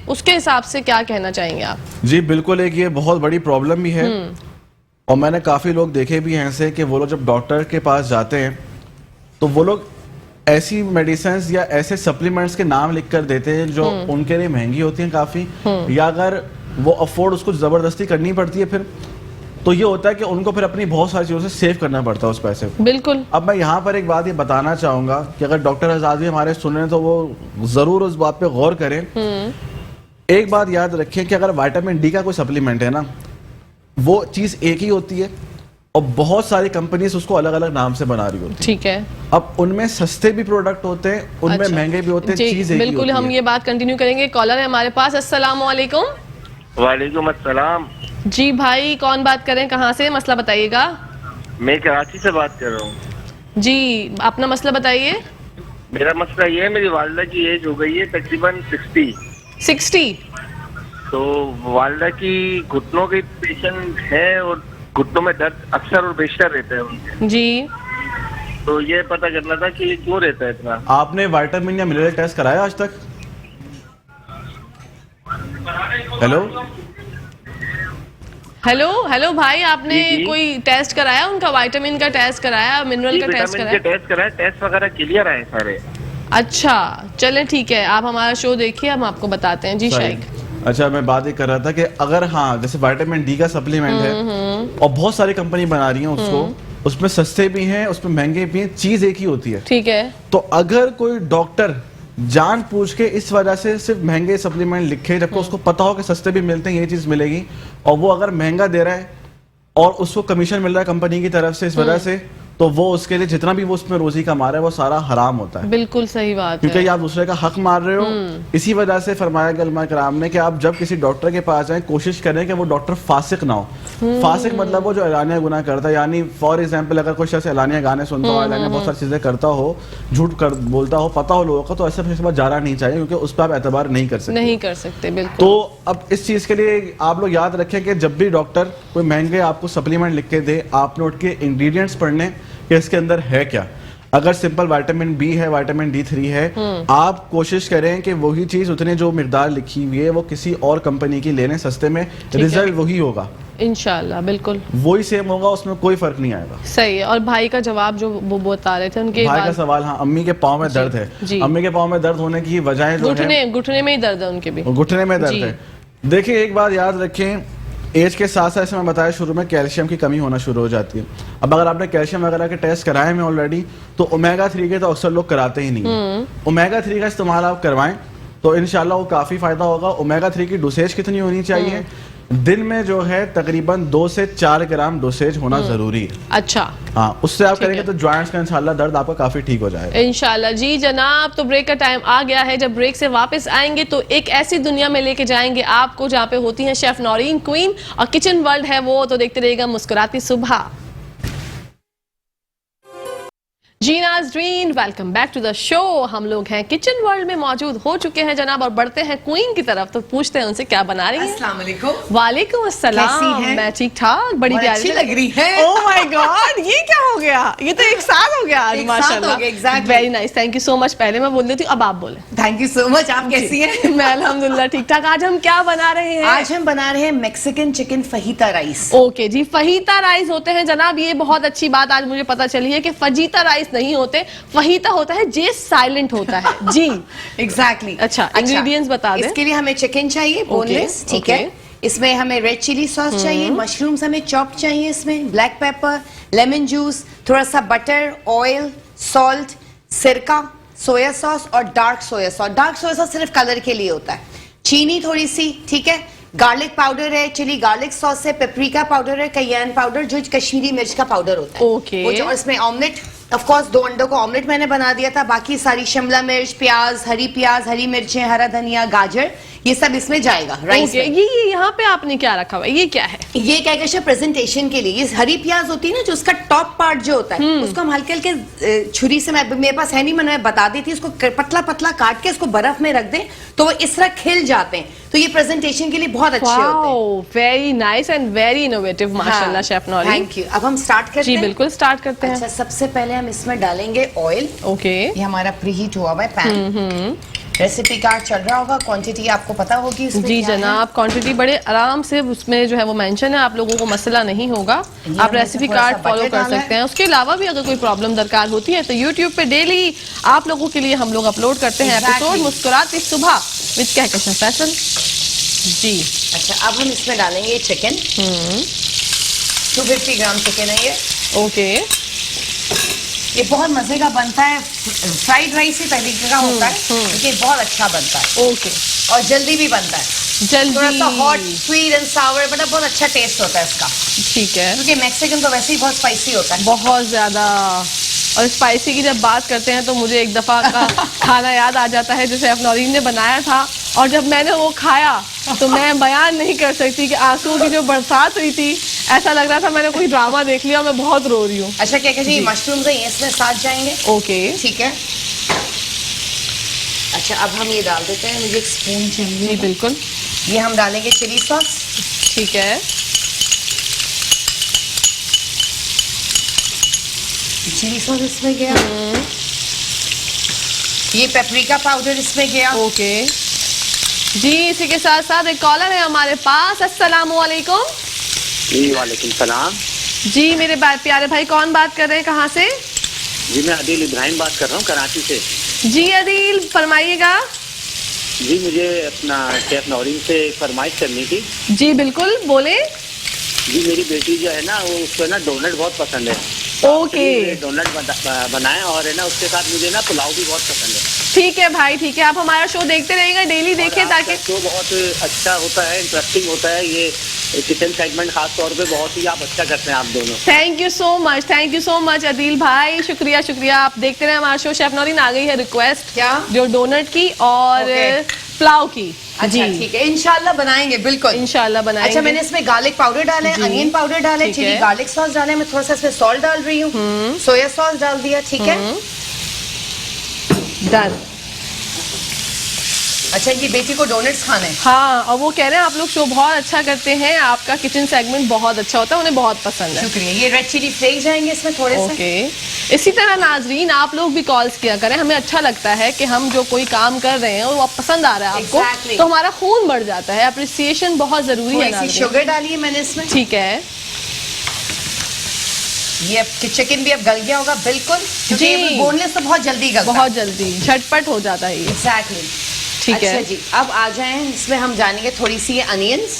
उसके हिसाब से क्या कहना चाहेंगे आप? जी बिल्कुल, एक ये बहुत बड़ी प्रॉब्लम भी है, और मैंने काफी लोग देखे भी हैं ऐसे कि वो लोग जब डॉक्टर के पास जाते हैं तो वो लोग ऐसी मेडिसिन या ऐसे सप्लीमेंट्स के नाम लिख कर देते हैं जो उनके लिए महंगी होती हैं काफी, या अगर वो अफोर्ड उसको जबरदस्ती करनी पड़ती है फिर, तो ये होता है कि उनको फिर अपनी बहुत सारी चीज़ों से सेव करना पड़ता है उस पैसे को। बिल्कुल। अब मैं यहाँ पर एक बात ये बताना चाहूँगा कि अगर डॉक्टर आजादी हमारे सुन रहे हैं तो वो ज़रूर उस बात पे गौर करें। एक बात याद रखें कि अगर विटामिन डी का कोई सप्लीमेंट है ना, वो चीज़ एक ही होती है और बहुत सारी कंपनीज उसको अलग अलग नाम से बना रही होती है। ठीक है। अब उनमें सस्ते भी प्रोडक्ट होते हैं, उनमें महंगे भी होते हैं, चीज़ एक ही बिल्कुल, हम ये बात कंटिन्यू करेंगे। कॉलर है हमारे पास। अस्सलाम वालेकुम। वालेकुम अस्सलाम। जी भाई, कौन बात करें, कहाँ से, मसला बताइएगा? मैं कराची से बात कर रहा हूँ। जी, अपना मसला बताइए। मेरा मसला ये है, मेरी वालिदा की एज हो गई है तकरीबन 60। तो वालिदा की घुटनों की पेशेंट है और घुटनों में दर्द अक्सर और बेशतर रहता है उनके। जी। तो ये पता करना था कि क्यों रहता है इतना। आपने विटामिन या मिनरल टेस्ट कराया आज तक? हेलो भाई, आपने कोई टेस्ट कराया उनका? विटामिन का टेस्ट कराया, मिनरल का टेस्ट कराया? टेस्ट कराया, टेस्ट वगैरह क्लियर आए सारे। अच्छा चलें, ठीक है, आप हमारा शो देखिए, हम आपको बताते हैं। जी शाइक। अच्छा, मैं बात ये कर रहा था कि अगर हाँ जैसे विटामिन डी का सप्लीमेंट है और बहुत सारी कंपनी बना रही है उसको, उसमें सस्ते भी हैं, उसमें महंगे भी हैं, चीज एक ही होती है। ठीक है। तो अगर कोई डॉक्टर जान पूछ के इस वजह से सिर्फ महंगे सप्लीमेंट लिखे, जबकि उसको पता हो कि सस्ते भी मिलते हैं, ये चीज मिलेगी, और वो अगर महंगा दे रहा है और उसको कमीशन मिल रहा है कंपनी की तरफ से इस वजह से, तो वो उसके लिए जितना भी वो उसमें रोजी कमा रहा है वो सारा हराम होता है, बिल्कुल सही बात क्योंकि है। आप दूसरे का हक मार रहे हो। इसी वजह से फरमाया गया उलमा कराम ने कि आप जब किसी डॉक्टर के पास जाएं कोशिश करें कि वो डॉक्टर फासिक ना हो। फासिक मतलब वो जो एलानिया गुनाह करता है, यानी फॉर एग्जांपल अगर कोई शख्स एलानिया गाने सुनता हो, एलानिया बहुत सारी चीजें करता हो, झूठ कर बोलता हो, पता हो लोगों को, तो ऐसे शख्स के पास जाना नहीं चाहिए, क्योंकि उस पर आप एतबार नहीं कर सकते। बिल्कुल। तो अब इस चीज के लिए आप लोग याद रखें कि जब भी डॉक्टर कोई महंगे आपको सप्लीमेंट लिख के दे, आपने उनके इंग्रेडिएंट्स पढ़ने कि इसके अंदर है क्या। अगर सिंपल विटामिन बी है, विटामिन D3 है, आप कोशिश करें कि वही चीज उतने जो मिकदार लिखी हुई है वो किसी और कंपनी की लेने सस्ते में, रिजल्ट वही होगा इंशाल्लाह, बिल्कुल वही सेम होगा, उसमें कोई फर्क नहीं आएगा। सही है। और भाई का जवाब जो वो बता रहे थे उनके भाई का सवाल, हाँ, अम्मी के पाँव में दर्द है। अम्मी के पाँव में दर्द होने की वजह जो है घुटने में ही दर्द है उनके भी, घुटने में दर्द है। देखिए एक बात याद रखें, एज के साथ साथ, मैं बताया शुरू में, कैल्शियम की कमी होना शुरू हो जाती है। अब अगर आपने कैल्शियम वगैरह के टेस्ट कराए हैं ऑलरेडी, तो ओमेगा 3 के तो अक्सर लोग कराते ही नहीं। ओमेगा 3 का इस्तेमाल आप करवाएं तो इंशाल्लाह वो काफ़ी फ़ायदा होगा। ओमेगा 3 की डोसेज कितनी होनी चाहिए? दिन में जो है तकरीबन 2 से 4 ग्राम डोसेज होना जरूरी है। अच्छा, हाँ, उससे आप करेंगे तो जॉइंट्स का इंशाल्लाह दर्द आपका काफी ठीक हो जाएगा इंशाल्लाह। जी जनाब, तो ब्रेक का टाइम आ गया है। जब ब्रेक से वापस आएंगे तो एक ऐसी दुनिया में लेके जाएंगे आपको जहाँ पे होती है शेफ नौरीन क्वीन और किचन वर्ल्ड है वो। तो देखते रहिएगा मुस्कुराती सुबह। जी नाज़रीन, welcome back to the show. हम लोग हैं किचन वर्ल्ड में मौजूद हो चुके हैं जनाब, और बढ़ते हैं क्वीन की तरफ। तो पूछते हैं उनसे क्या बना रही हैं। अस्सलाम वालेकुम। वालेकुम अस्सलाम। मैं ठीक ठाक, बड़ी प्यारी लग रही है। ओह माय गॉड, ये क्या हो गया? ये तो एक साथ हो गया आज, माशाल्लाह। Very nice, thank you so much. पहले मैं बोल देती हूँ, अब आप बोले। Thank you so much. आप कैसी हैं? मैं अल्हम्दुलिल्लाह ठीक ठाक। आज हम क्या बना रहे हैं? आज हम बना रहे हैं Mexican chicken fajita rice. Okay जी, फहीता राइस होते हैं जनाब। ये बहुत अच्छी बात आज मुझे पता चली है कि फजीता राइस नहीं होते, फहीता होता है, जे साइलेंट होता है। जी एग्जैक्टली। अच्छा, इंग्रेडिएंट्स बता दें। इसके लिए हमें चिकन चाहिए बोनलेस, ठीक है। इसमें हमें रेड चिली सॉस चाहिए, मशरूम्स हमें चॉप चाहिए, इसमें ब्लैक पेपर, लेमन जूस, थोड़ा सा बटर, ऑयल, सॉल्ट, सिरका, सोया सॉस और dark soya sauce. Dark soya sauce सिर्फ कलर के लिए होता है। चीनी थोड़ी सी, ठीक है। गार्लिक पाउडर है, चिली गार्लिक सॉस है, पेपरिका पाउडर है, कैयन पाउडर जो कश्मीरी मिर्च का पाउडर होता है। ओके। और इसमें ऑमलेट, ऑफ कोर्स 2 अंडों को ऑमलेट मैंने बना दिया था। बाकी सारी शिमला मिर्च, प्याज, हरी मिर्चें, हरा धनिया, गाजर, ये सब इसमें जाएगा राइस में। ये यहाँ पे आपने क्या रखा हुआ है? ये क्या है? ये क्या कहते हैं प्रेजेंटेशन के लिए, ये हरी प्याज होती है ना, जो उसका टॉप पार्ट जो होता है उसको हम हल्के हल्के छुरी से, मेरे पास है नहीं, मैंने बता दी थी, उसको पतला पतला काट के उसको बर्फ में रख दें तो वो इस तरह खिल जाते हैं। तो ये प्रेजेंटेशन के लिए बहुत अच्छे होते हैं। Very nice and very innovative, माशाल्लाह शेफ नौरीन। Thank you. अब हम स्टार्ट करते हैं। जी बिल्कुल, स्टार्ट करते हैं। अच्छा, सबसे पहले हम इसमें डालेंगे ऑयल। ओके। ये हमारा प्रीहीट हुआ हुआ है पैन। रेसिपी कार्ड चल रहा होगा, क्वांटिटी आपको पता होगी इसमें। जी जनाब, क्वांटिटी बड़े आराम से उसमें जो है वो मेंशन है, आप लोगों को मसला नहीं होगा। आप रेसिपी कार्ड फॉलो कर सकते हैं। उसके अलावा भी अगर कोई प्रॉब्लम दरकार होती है तो यूट्यूब पे डेली आप लोगों के लिए हम लोग अपलोड करते हैं एपिसोड मुस्कुराती सुबह विद कहकशां फैसल। जी अच्छा, अब हम इसमें डालेंगे चिकन। 250 ग्राम चिकन है ये। ओके। ये बहुत मजे का बनता है, फ्राइड राइस ही तरीके का होता है, लेकिन बहुत अच्छा बनता है। ओके। और जल्दी भी बनता है। जल्दी, थोड़ा सा हॉट, स्वीट एंड सावर, मतलब बहुत अच्छा टेस्ट होता है इसका। ठीक है, क्योंकि मैक्सिकन तो वैसे ही बहुत स्पाइसी होता है, बहुत ज्यादा। और स्पाइसी की जब बात करते हैं तो मुझे एक दफा का खाना याद आ जाता है जो शेफ नौरीन ने बनाया था, और जब मैंने वो खाया तो मैं बयान नहीं कर सकती कि आंसुओं की जो बरसात हुई थी, ऐसा लग रहा था मैंने कोई ड्रामा देख लिया, मैं बहुत रो रही हूँ। अच्छा, क्या कहते हैं, मशरूम्स है इसमें साथ जाएंगे। ओके, ठीक है। अच्छा, अब हम ये डाल देते हैं, मुझे एक स्पून चाहिए। जी बिल्कुल। ये हम डालेंगे चिली सॉस। ठीक है। चिली सॉस इसमें गया। ये पेपरिका पाउडर इसमें गया। ओके जी, इसी के साथ साथ एक कॉलर है हमारे पास। अस्सलाम वालेकुम। जी वालेकुम सलाम। जी मेरे प्यारे भाई, कौन बात कर रहे हैं, कहाँ से? जी मैं अदील इब्राहिम बात कर रहा हूँ कराची से। जी अदील, फरमाइएगा। जी मुझे अपना शेफ नौरीन से फरमाइश करनी थी। जी बिल्कुल, बोले। जी मेरी बेटी जो है ना, वो उसको ना डोनट बहुत पसंद है। ओके। डोनट बनाए, और है ना उसके साथ मुझे ना पुलाव भी बहुत पसंद है। ठीक है भाई, ठीक है, आप हमारा शो देखते रहिएगा, डेली देखिए ताकि शो बहुत अच्छा होता है, इंटरेस्टिंग होता है। ये किचन सेगमेंट खास तौर पे बहुत ही आप अच्छा करते हैं आप दोनों। Thank you so much Adeel भाई, शुक्रिया शुक्रिया। आप देखते रहे हमारा शो। शेफ नौरीन आ गई है रिक्वेस्ट क्या? जो डोनट की और पुलाव की। अच्छा ठीक है, इंशाल्लाह बनाएंगे, बिल्कुल इंशाल्लाह बनाएंगे। अच्छा, मैंने इसमें गार्लिक पाउडर डाला है, अनियन पाउडर डाला है, चिली गार्लिक सॉस डाला है, मैं थोड़ा सा इसमें सॉल्ट डाल रही हूँ, सोया सॉस डाल दिया, ठीक है डन। अच्छा, ये बेटी को डोनट्स खाने हैं। हाँ, और वो कह रहे हैं आप लोग शो बहुत अच्छा करते हैं, आपका किचन सेगमेंट बहुत अच्छा होता है, उन्हें बहुत पसंद है। शुक्रिया। ये रेड चिली फ्लेक्स जाएंगे इसमें थोड़े से। ओके। इसी तरह नाजरीन आप लोग भी कॉल्स किया करें, हमें अच्छा लगता है कि हम जो कोई काम कर रहे हैं और वो पसंद आ रहा है आपको, Exactly. तो हमारा खून बढ़ जाता है। अप्रिसिएशन बहुत जरूरी है थोड़ी सी शुगर डाली है मैंने इसमें, ठीक है। ये चिकन भी अब गल गया होगा बिल्कुल, क्योंकि बोनलेस तो बहुत जल्दी गलता है, बहुत जल्दी झटपट हो जाता है ये। एग्जैक्टली। ठीक है। अच्छा जी, अब आ जाएं इसमें हम जानेंगे थोड़ी सी ये अनियंस,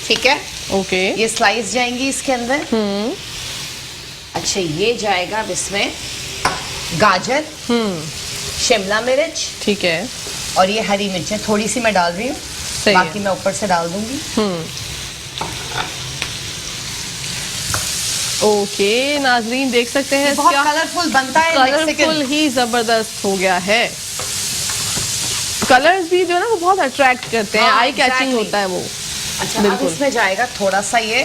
ठीक है, ओके। ये स्लाइस जाएंगी इसके अंदर। अच्छा, ये जाएगा अब इसमें गाजर, शिमला मिर्च, ठीक है, और ये हरी मिर्चें थोड़ी सी मैं डाल रही हूँ, बाकी मैं ऊपर से डाल दूंगी। ओके नाजरीन देख सकते हैं, बहुत कलरफुल बनता है, कलरफुल ही जबरदस्त हो गया है। कलर्स भी जो है ना वो बहुत अट्रैक्ट करते हैं, आई कैचिंग होता है वो। अच्छा, अब इसमें जाएगा थोड़ा सा ये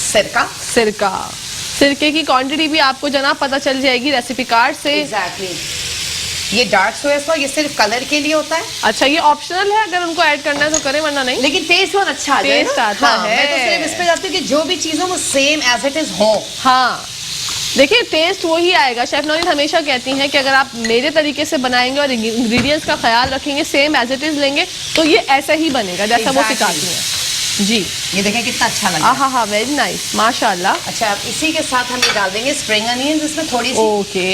सिरका। सिरके की क्वांटिटी भी आपको जनाब पता चल जाएगी रेसिपी कार्ड से। एग्जैक्टली। ये डार्क सोया सॉस ये सिर्फ कलर के लिए होता है। अच्छा, ये ऑप्शनल है, अगर उनको ऐड करना है तो करें, वरना नहीं। लेकिन टेस्ट बहुत अच्छा आता है, टेस्ट आता है। मैं तो सिर्फ इस पे जाती हूँ कि जो भी चीज़ हो वो सेम एज इट इज हो। हाँ, देखिए टेस्ट वही आएगा। शेफ नौरीन हमेशा कहती हैं कि अगर आप मेरे तरीके से बनाएंगे और इंग्रेडिएंट्स का ख्याल रखेंगे, सेम एज इट इज लेंगे, तो ये ऐसा ही बनेगा जैसा वो सिखाती हैं। जी, ये देखें कितना अच्छा लगा। हाँ, वेरी नाइस, माशाल्लाह। अच्छा, अब इसी के साथ हम ये डाल देंगे स्प्रिंग अनियंस इसमें थोड़ी सी। ओके,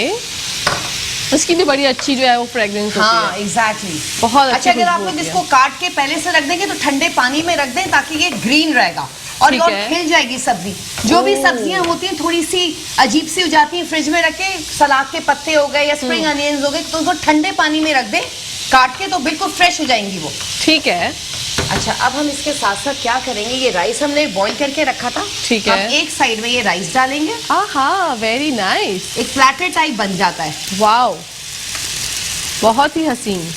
इसकी भी बड़ी अच्छी जो है वो फ्रेग्रेंस होती है। हाँ, एग्जैक्टली, बहुत अच्छा। अगर आप लोग इसको काट के पहले से रख देंगे तो ठंडे पानी में रख दें ताकि ये ग्रीन रहेगा और खिल जाएगी सब्जी। जो भी सब्जियां होती हैं थोड़ी सी अजीब सी हो जाती हैं, फ्रिज में रखे, सलाद के पत्ते हो गए या स्प्रिंग अनियंस हो गए, तो उनको ठंडे पानी में रख दें काट के, तो बिल्कुल फ्रेश हो जाएंगी वो। ठीक है। अच्छा, अब हम इसके साथ साथ क्या करेंगे, ये राइस हमने बॉईल करके रखा था, ठीक है, अब एक साइड में ये राइस डालेंगे। हाँ, वेरी नाइस, एक फ्लैटर टाइप बन जाता है। वाओ, बहुत ही हसीन।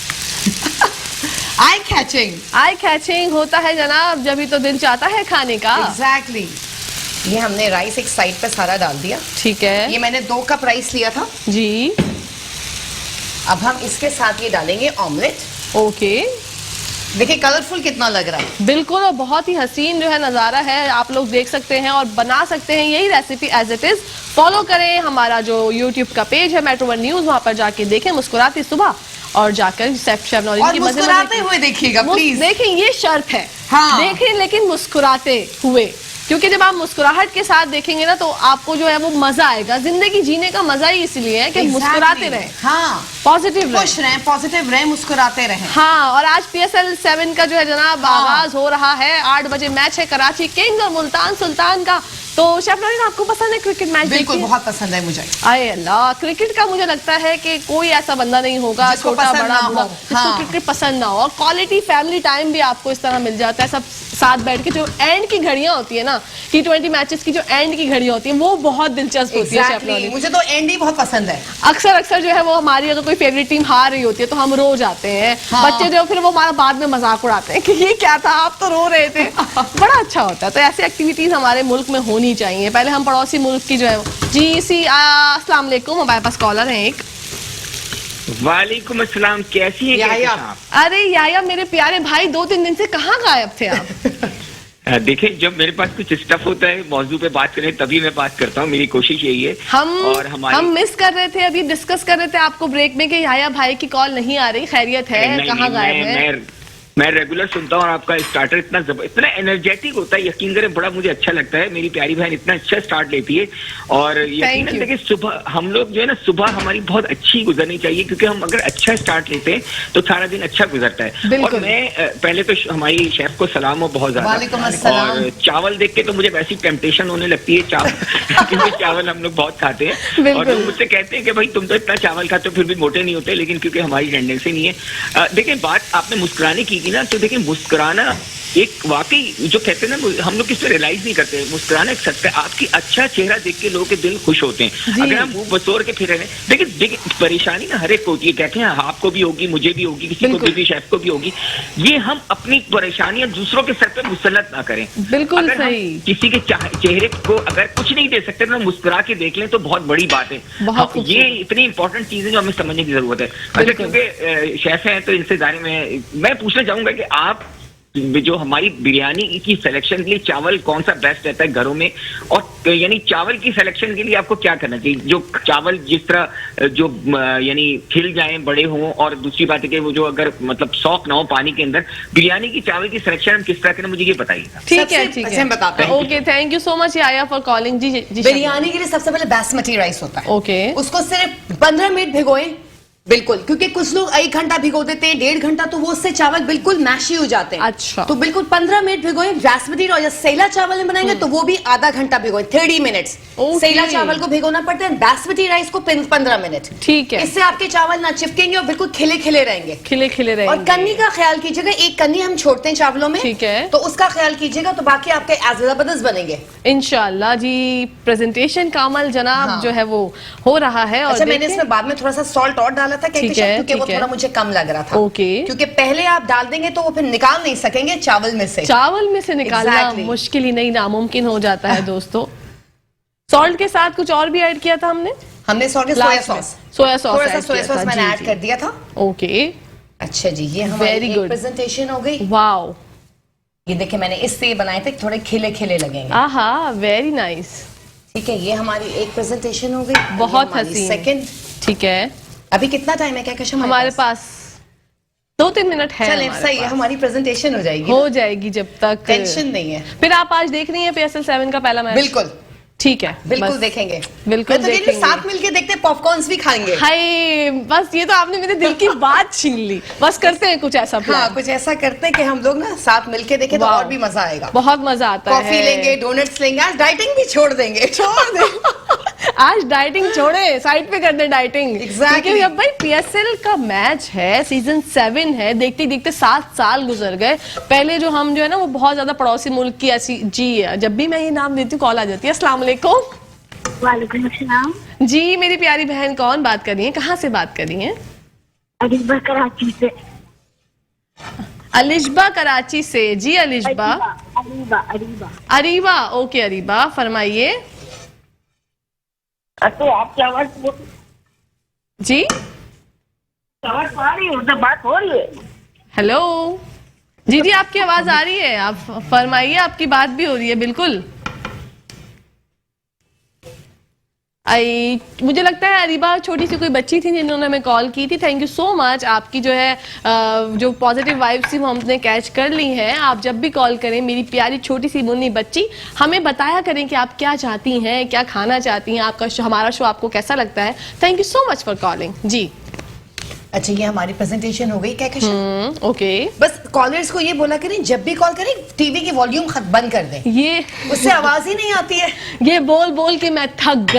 आई कैचिंग होता है जनाब, जब ही तो दिल चाहता है खाने का। एग्जैक्टली। ये हमने राइस एक साइड पे सारा डाल दिया, ठीक है। ये मैंने 2 कप राइस लिया था जी। अब हम इसके साथ ये डालेंगे ऑमलेट। ओके, देखिए कलरफुल कितना लग रहा है। बिल्कुल, और बहुत ही हसीन जो है नज़ारा है, आप लोग देख सकते हैं और बना सकते हैं यही recipe as it is. Follow करें हमारा जो यूट्यूब का पेज है मेट्रो वन न्यूज, वहां पर जाके देखें मुस्कुराती सुबह, और जाकर शेफ नौरीन की मुस्कुराते हुए देखिएगा प्लीज। देखें, ये शर्त है। हाँ। देखें लेकिन मुस्कुराते हुए, क्योंकि जब आप मुस्कुराहट के साथ देखेंगे ना तो आपको जो है वो मजा आएगा। जिंदगी जीने का मजा ही इसलिए है कि मुस्कुराते रहें, हाँ, पॉजिटिव खुश रहें, पॉजिटिव रहें, मुस्कुराते रहें। हाँ, और आज PSL 7 का जो है जनाब आगाज हो रहा है। 8 बजे मैच है कराची किंग्स और मुल्तान सुल्तान का। तो शेफ नौरीन आपको पसंद है क्रिकेट मैच? बिल्कुल, बहुत पसंद है मुझे। आए अल्लाह, क्रिकेट का मुझे लगता है कि कोई ऐसा बंदा नहीं होगा छोटा बड़ा बूढ़ा जिसको क्रिकेट पसंद ना हो। और क्वालिटी फैमिली टाइम भी आपको इस तरह मिल जाता है, सब साथ बैठ के। जो एंड की घड़ियां होती है ना, T20 मैचेस की जो एंड की घड़ियां होती है, वो बहुत दिलचस्प होती है शेफ नौरीन। मुझे तो एंड ही बहुत पसंद है। अक्सर जो है वो हमारी अगर कोई फेवरेट टीम हार रही होती है तो हम रो जाते हैं। हाँ। बच्चे जो फिर वो हमारा बाद में मजाक उड़ाते हैं कि ये क्या था, आप तो रो रहे थे। बड़ा अच्छा होता है। तो ऐसी एक्टिविटीज हमारे मुल्क में होनी चाहिए। पहले हम पड़ोसी मुल्क की जो है जी अस्सलाम वालेकुम, हमारे पास कॉलर है एक। वालेकुम अस्सलाम, कैसी हैं याया? अरे याया मेरे प्यारे भाई, 2-3 दिन से कहाँ गायब थे आप? देखिए, जब मेरे पास कुछ स्टफ होता है मौजू पे बात करें तभी मैं बात करता हूँ, मेरी कोशिश यही है। हम मिस कर रहे थे, अभी डिस्कस कर रहे थे आपको ब्रेक में कि याया भाई की कॉल नहीं आ रही, खैरियत है, कहाँ गायब है? मैं रेगुलर सुनता हूँ और आपका स्टार्टर इतना एनर्जेटिक होता है, यकीन करें बड़ा मुझे अच्छा लगता है। मेरी प्यारी बहन इतना अच्छा स्टार्ट लेती है और यकीन देखिए सुबह हम लोग जो है ना, सुबह हमारी बहुत अच्छी गुजरनी चाहिए, क्योंकि हम अगर अच्छा स्टार्ट लेते हैं तो सारा दिन अच्छा गुजरता है। और मैं पहले तो हमारी शेफ को सलाम हो बहुत ज्यादा, और चावल देख के तो मुझे वैसी टेम्पटेशन होने लगती है चावल क्योंकि चावल हम लोग बहुत खाते हैं और लोग मुझसे कहते हैं कि भाई तुम तो इतना चावल खाते हो फिर भी मोटे नहीं होते, लेकिन क्योंकि हमारी टेंडेंसी नहीं है। देखिए बात आपने मुस्कुराने की ना, तो देखिए मुस्कुराना एक वाकई जो कहते हैं ना, हम लोग इसमें रियलाइज नहीं करते, मुस्कुराना एक सच है। आपकी अच्छा चेहरा देख के लोगों के दिल खुश होते हैं। अगर हम मुंह बसोर के फिर रहे, देखिए परेशानी ना हर एक को होती है, कहते हैं आपको भी होगी, मुझे भी होगी, किसी को भी, शेफ को भी होगी। ये हम अपनी परेशानियां दूसरों के सर पे मुसल्लत ना करें। बिल्कुल सही। किसी के चेहरे को अगर कुछ नहीं दे सकते तो मुस्कुरा के देख लें तो बहुत बड़ी बात है। ये इतनी इंपॉर्टेंट चीज है जो हमें समझने की जरूरत है। अच्छा, क्योंकि शेफ हैं तो इनसे जाने में मैं पूछना चाहूंगा कि आप जो हमारी बिरयानी की सिलेक्शन के लिए चावल कौन सा बेस्ट रहता है घरों में, और यानी चावल की सिलेक्शन के लिए आपको क्या करना चाहिए? जो चावल जिस तरह जो यानी खिल जाएं, बड़े हों, और दूसरी बात है कि वो जो अगर मतलब सॉफ्ट ना हो पानी के अंदर, बिरयानी की चावल की सिलेक्शन हम किस तरह करें, मुझे ये बताइएगा। ठीक है, बताते हैं। Okay, thank you so much आया फॉर कॉलिंग। जी बिरयानी के लिए सबसे पहले बासमती राइस होता है। ओके, उसको सिर्फ 15 मिनट भिगोएं। बिल्कुल, क्योंकि कुछ लोग 1 घंटा भिगो देते हैं, 1.5 घंटा, तो वो उससे चावल बिल्कुल मैशी हो जाते हैं। अच्छा, तो बिल्कुल 15 मिनट भिगोएं। बासमती और सेला चावल में बनाएंगे तो वो भी आधा घंटा भिगोएं, 30 मिनट्स। सेला चावल को भिगोना पड़ता है, बासमती राइस को 15 मिनट। ठीक है, इससे आपके चावल ना चिपकेंगे और बिल्कुल खिले खिले रहेंगे। खिले खिले रहेंगे। और कन्नी का ख्याल कीजिएगा, एक कन्नी हम छोड़ते हैं चावलों में, ठीक है, तो उसका ख्याल कीजिएगा, तो बाकी आपके जबरदस्त बनेंगे इंशाल्लाह। जी, प्रेजेंटेशन कामल जनाब जो है वो हो रहा है। और अच्छा, मैंने इसमें बाद में थोड़ा सा सॉल्ट और डाला था क्योंकि वो थोड़ा मुझे कम लग रहा था। ओके, क्योंकि पहले आप डाल देंगे तो वो फिर निकाल नहीं सकेंगे चावल में से निकालना मुश्किल ही नहीं, नामुमकिन हो जाता है दोस्तों। सॉल्ट के साथ कुछ और भी ऐड किया था हमने सॉल्ट सोया सॉस मैंने ऐड कर दिया था। ओके, अच्छा जी, ये हमारी प्रेजेंटेशन हो गई। वाओ, ये देखिए मैंने इससे बनाए थे, थोड़े खिले खिले लगेंगे। आहा, वेरी नाइस। ठीक है, ये हमारी एक प्रेजेंटेशन हो गई, बहुत हसीन। सेकंड, ठीक है, अभी कितना टाइम है? क्या हमारे पास 2-3 मिनट है। चलें, सही है, हमारी प्रेजेंटेशन हो जाएगी जब तक टेंशन नहीं है। फिर आप आज देख रही हैं PSL 7 का पहला मैच? बिल्कुल, ठीक है, बिल्कुल देखेंगे, बिल्कुल देखेंगे, साथ मिलके देखते, पॉपकॉर्न्स भी खाएंगे। हाय, बस ये तो आपने मेरे दिल की बात छीन ली। बस करते हैं कुछ ऐसा प्लान। हाँ, कुछ ऐसा करते हैं कि हम लोग ना साथ मिलके देखें तो और भी मजा आएगा। बहुत मजा आता है। कॉफी लेंगे, डोनट्स लेंगे, आज डाइटिंग भी छोड़ देंगे। आज डाइटिंग छोड़े, साइड पे कर दे डाइटिंग। Exactly. अब भाई PSL का मैच है, सीजन 7 है, देखते देखते 7 साल गुजर गए। पहले जो हम जो है ना वो बहुत ज्यादा पड़ोसी मुल्क की ऐसी जी है, जब भी मैं ये नाम देती हूँ कॉल आ जाती है। अस्सलाम वालेकुम। वालेकुम अस्सलाम जी, मेरी प्यारी बहन कौन बात कर रही है, कहाँ से बात कर रही है? अलीबा कराची से। अलिशबा कराची से। जी अलिशबा। अरीबा, ओके अरीबा, फरमाइए। तो आपकी आवाज जी, आवाज आ रही है, उधर बात हो रही है। हेलो जी, जी आपकी आवाज आ रही है, आप फरमाइए, आपकी बात भी हो रही है। बिल्कुल। मुझे लगता है अरीबा छोटी सी कोई बच्ची थी जिन्होंने हमें कॉल की थी। थैंक यू सो मच, आपकी जो है जो पॉजिटिव वाइब्स थी वो हमने कैच कर ली हैं। आप जब भी कॉल करें, मेरी प्यारी छोटी सी मुन्नी बच्ची, हमें बताया करें कि आप क्या चाहती हैं, क्या खाना चाहती हैं, आपका हमारा शो आपको कैसा लगता है। Thank you so much for calling. जी, अच्छा, ये हमारी प्रेजेंटेशन हो गई। क्या ओके, बस कॉलर्स को ये बोला करें, जब भी कॉल करें टीवी की वॉल्यूम बंद कर दें, ये उससे आवाज ही नहीं आती है। ये बोल बोल के मैं थक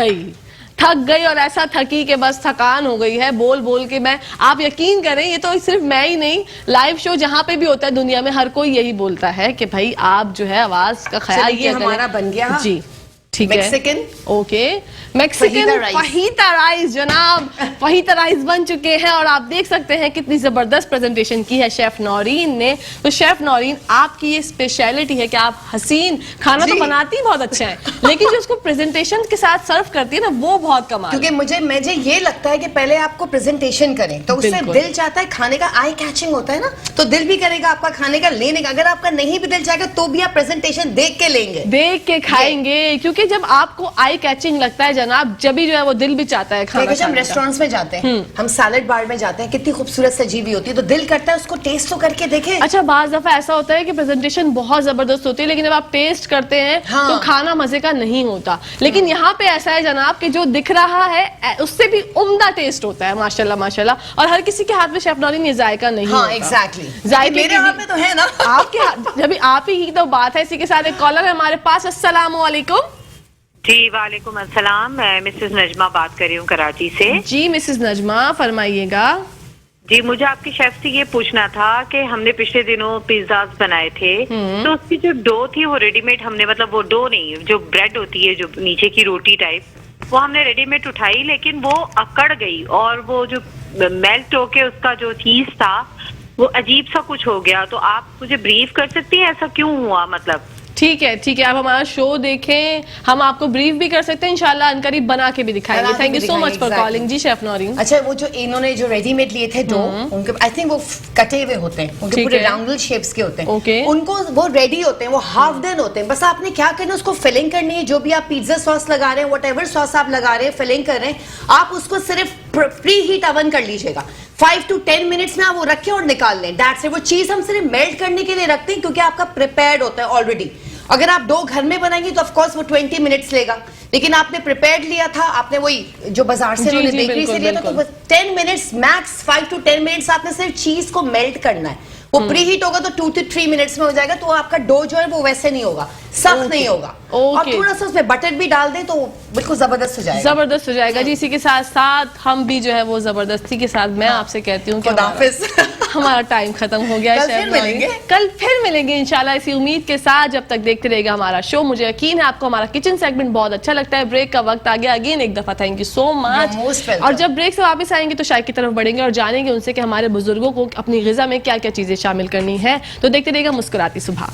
गई और ऐसा थकी कि बस थकान हो गई है बोल बोल के मैं। आप यकीन करें, ये तो सिर्फ मैं ही नहीं, लाइव शो जहाँ पे भी होता है दुनिया में हर कोई यही बोलता है कि भाई आप जो है आवाज का ख्याल किया करें। हमारा बन गया जी, ठीक है, Mexican. Okay, Mexican fajita rice जनाब, फहीता राइस बन चुके हैं और आप देख सकते हैं कितनी जबरदस्त प्रेजेंटेशन की है शेफ नौरीन ने। तो शेफ नौरीन, आपकी ये स्पेशलिटी है कि आप हसीन खाना तो बनाती बहुत अच्छा है, लेकिन जो उसको प्रेजेंटेशन के साथ सर्व करती है ना, वो बहुत कमाल। क्योंकि मुझे ये लगता है कि पहले आपको प्रेजेंटेशन करें तो उससे दिल चाहता है खाने का, आई कैचिंग होता है ना, तो दिल भी करेगा आपका खाने का, लेने का। अगर आपका नहीं भी दिल चाहेगा तो भी आप प्रेजेंटेशन देख के लेंगे, देख के खाएंगे, क्योंकि कि जब आपको आई कैचिंग लगता है जनाब, जब भी जो है वो दिल भी चाहता है खाना देखिए जब हम खाने का। रेस्टोरेंट्स में जाते हैं, हम सैलेड बार में जाते हैं, कितनी खूबसूरत सजी हुई होती है, तो दिल करता है उसको टेस्ट तो करके देखें। अच्छा, बाज दफा ऐसा होता है कि प्रेजेंटेशन बहुत जबरदस्त होती है, लेकिन जब आप टेस्ट करते हैं हाँ। तो खाना मजे का नहीं होता। लेकिन यहाँ पे ऐसा है जनाब कि जो दिख रहा है उससे भी उम्दा टेस्ट होता है, माशाल्लाह माशाल्लाह। और हर किसी के हाथ में शेफ नौरीन ये जायका नहीं हाँ, होता। एग्जैक्टली। जायके मेरे की हाथ भी- में तो है ना। आपके हाथ, जब आप ही की तो बात है। इसी के साथ एक कॉलर है हमारे पास। अस्सलाम वालेकुम। जी वालेकुम अस्सलाम, मैं मिसेस नजमा बात कर रही हूँ कराची से। जी मिसेस नजमा, फरमाइएगा। जी, मुझे आपके शेफ से ये पूछना था कि हमने पिछले दिनों पिज्जाज बनाए थे, तो उसकी जो डो थी वो रेडीमेड हमने, मतलब वो डो नहीं, जो ब्रेड होती है जो नीचे की रोटी टाइप, वो हमने रेडीमेड उठाई, लेकिन वो अकड़ गई और वो जो मेल्ट होके उसका जो चीज था वो अजीब सा कुछ हो गया। तो आप मुझे ब्रीफ कर सकती हैं ऐसा क्यों हुआ? मतलब ठीक है ठीक है, आप हमारा शो देखें, हम आपको ब्रीफ भी कर सकते हैं, इंशाल्लाह अनकरीब बना के भी दिखाएंगे। बना के थैंक भी यू सो मच फॉर दिखाएंगे, कॉलिंग। जी शेफ नौरीन। अच्छा, वो जो इन्होंने जो रेडीमेड लिए थे डो, उनके आई थिंक वो कटे हुए होते हैं, उनके ठीक पूरे है। राउंडल शेप्स के होते हैं। ओके। उनको वो रेडी होते हैं, वो हाफ डन होते हैं। बस आपने क्या करना है, उसको फिलिंग करनी है। जो भी आप पिज्जा सॉस लगा रहे हैं, व्हाटएवर सॉस आप लगा रहे हैं, फिलिंग कर रहे हैं, आप उसको सिर्फ प्री हीट ओवन कर लीजिएगा। 5 to 10 मिनट्स में आप वो रखें और निकाल लें। That's it. वो चीज हम सिर्फ मेल्ट करने के लिए रखते हैं क्योंकि आपका प्रिपेयर्ड होता है ऑलरेडी। अगर आप डो घर में बनाएंगे तो ऑफ कोर्स वो 20 मिनट्स लेगा, लेकिन आपने प्रिपेयर्ड लिया था, आपने वही जो बाजार से जी, उन्होंने जी, बेकरी से बिल्कुल, लिया था, तो बिल्कुल। बस 10 मिनट्स मैक्स, 5 to 10 मिनट्स आपने सिर्फ चीज को मेल्ट करना है। वो प्री हीट होगा तो 2 to 3 मिनट्स में हो जाएगा, तो आपका डो जो है वो वैसे नहीं होगा, सख्त नहीं होगा। और ओके। थोड़ा सा उसमें बटर भी डाल दें तो बिल्कुल जबरदस्त हो जाएगा। जबरदस्त हो जाएगा जी। इसी के साथ साथ हम भी जो है वो जबरदस्ती के साथ मैं आपसे कहती हूँ कि खुदा हमारा- हाफिज। हमारा टाइम खत्म हो गया है। कल शेफ फिर नौरीन। मिलेंगे। कल फिर मिलेंगे इंशाल्लाह, इसी उम्मीद के साथ। जब तक देखते रहेगा हमारा शो, मुझे यकीन है आपको हमारा किचन सेगमेंट बहुत अच्छा लगता है। ब्रेक का वक्त आ गया अगेन एक दफा, thank you so much. You're most welcome. और जब ब्रेक से वापस आएंगे तो शायद की तरफ बढ़ेंगे और जानेंगे उनसे कि हमारे बुजुर्गों को अपनी ग़िज़ा में क्या क्या चीजें शामिल करनी है। तो देखते रहेगा मुस्कुराती सुबह।